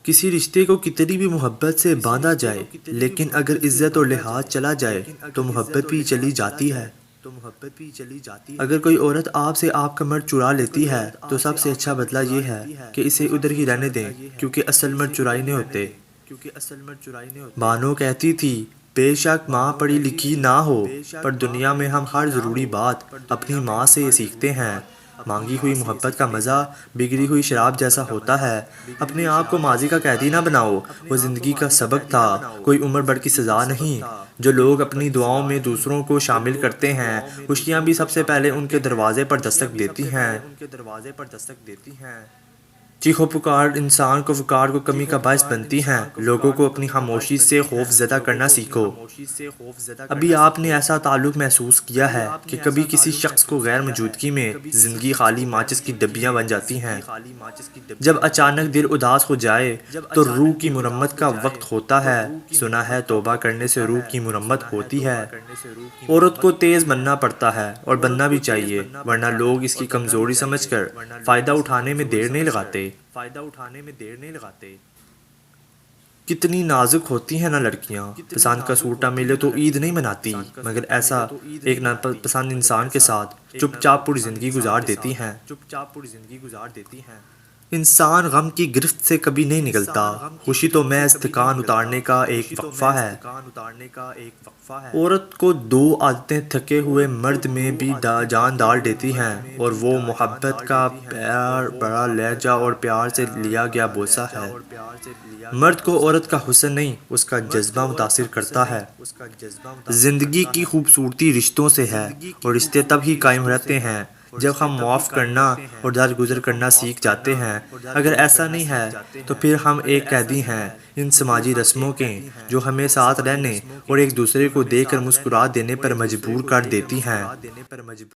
کسی رشتے کو کتنی بھی محبت سے باندھا جائے لیکن اگر عزت اور لحاظ چلا جائے تو محبت بھی چلی جاتی ہے۔ اگر کوئی عورت آپ سے آپ کا مرد چرا لیتی ہے تو سب سے اچھا بدلہ یہ ہے کہ اسے ادھر ہی رہنے دیں، کیونکہ اصل مرد چرائی نہیں ہوتے۔ بانو کہتی تھی بے شک ماں پڑھی لکھی نہ ہو، پر دنیا میں ہم ہر ضروری بات اپنی ماں سے سیکھتے ہیں۔ مانگی ہوئی محبت کا مزہ بگڑی ہوئی شراب جیسا ہوتا ہے۔ اپنے آپ کو ماضی کا قیدی نہ بناؤ، وہ زندگی کا سبق تھا، کوئی عمر بھر کی سزا نہیں۔ جو لوگ اپنی دعاؤں میں دوسروں کو شامل کرتے ہیں، خوشیاں بھی سب سے پہلے ان کے دروازے پر دستک دیتی ہیں۔ چیخو پکار انسان کو وقار کو کمی کا باعث بنتی ہیں۔ لوگوں کو اپنی خاموشی سے خوف زدہ کرنا سیکھو۔ ابھی آپ نے ایسا تعلق محسوس کیا ہے کہ کبھی کسی شخص کو غیر موجودگی میں زندگی خالی ماچس کی ڈبیاں بن جاتی ہیں۔ جب اچانک دل اداس ہو جائے تو روح کی مرمت کا وقت ہوتا ہے۔ سنا ہے توبہ کرنے سے روح کی مرمت ہوتی ہے۔ عورت کو تیز بننا پڑتا ہے اور بننا بھی چاہیے، ورنہ لوگ اس کی کمزوری سمجھ کر فائدہ اٹھانے میں دیر نہیں لگاتے۔ کتنی نازک ہوتی ہیں نا لڑکیاں، پسند کا سوٹ نہ ملے تو عید نہیں مناتی، مگر ایسا ایک ناپسند انسان کے ساتھ چپ چاپ پوری زندگی گزار دیتی ہیں۔ انسان غم کی گرفت سے کبھی نہیں نکلتا، خوشی تو محض تھکان اتارنے کا ایک وقفہ ہے۔ عورت کو دو عادتیں تھکے ہوئے مرد میں بھی جان ڈال دیتی ہیں، اور وہ محبت کا پیار بڑا لہجہ اور پیار سے لیا گیا بوسہ ہے۔ مرد کو عورت کا حسن نہیں، اس کا جذبہ متاثر کرتا ہے۔ زندگی کی خوبصورتی رشتوں سے ہے، اور رشتے تب ہی قائم رہتے ہیں جب ہم معاف کرنا اور درگزر کرنا سیکھ جاتے ہیں۔ اگر ایسا نہیں ہے تو پھر ہم ایک قیدی ہیں ان سماجی رسموں کے جو ہمیں ساتھ رہنے اور ایک دوسرے کو دیکھ کر مسکرا دینے پر مجبور کر دیتی ہیں۔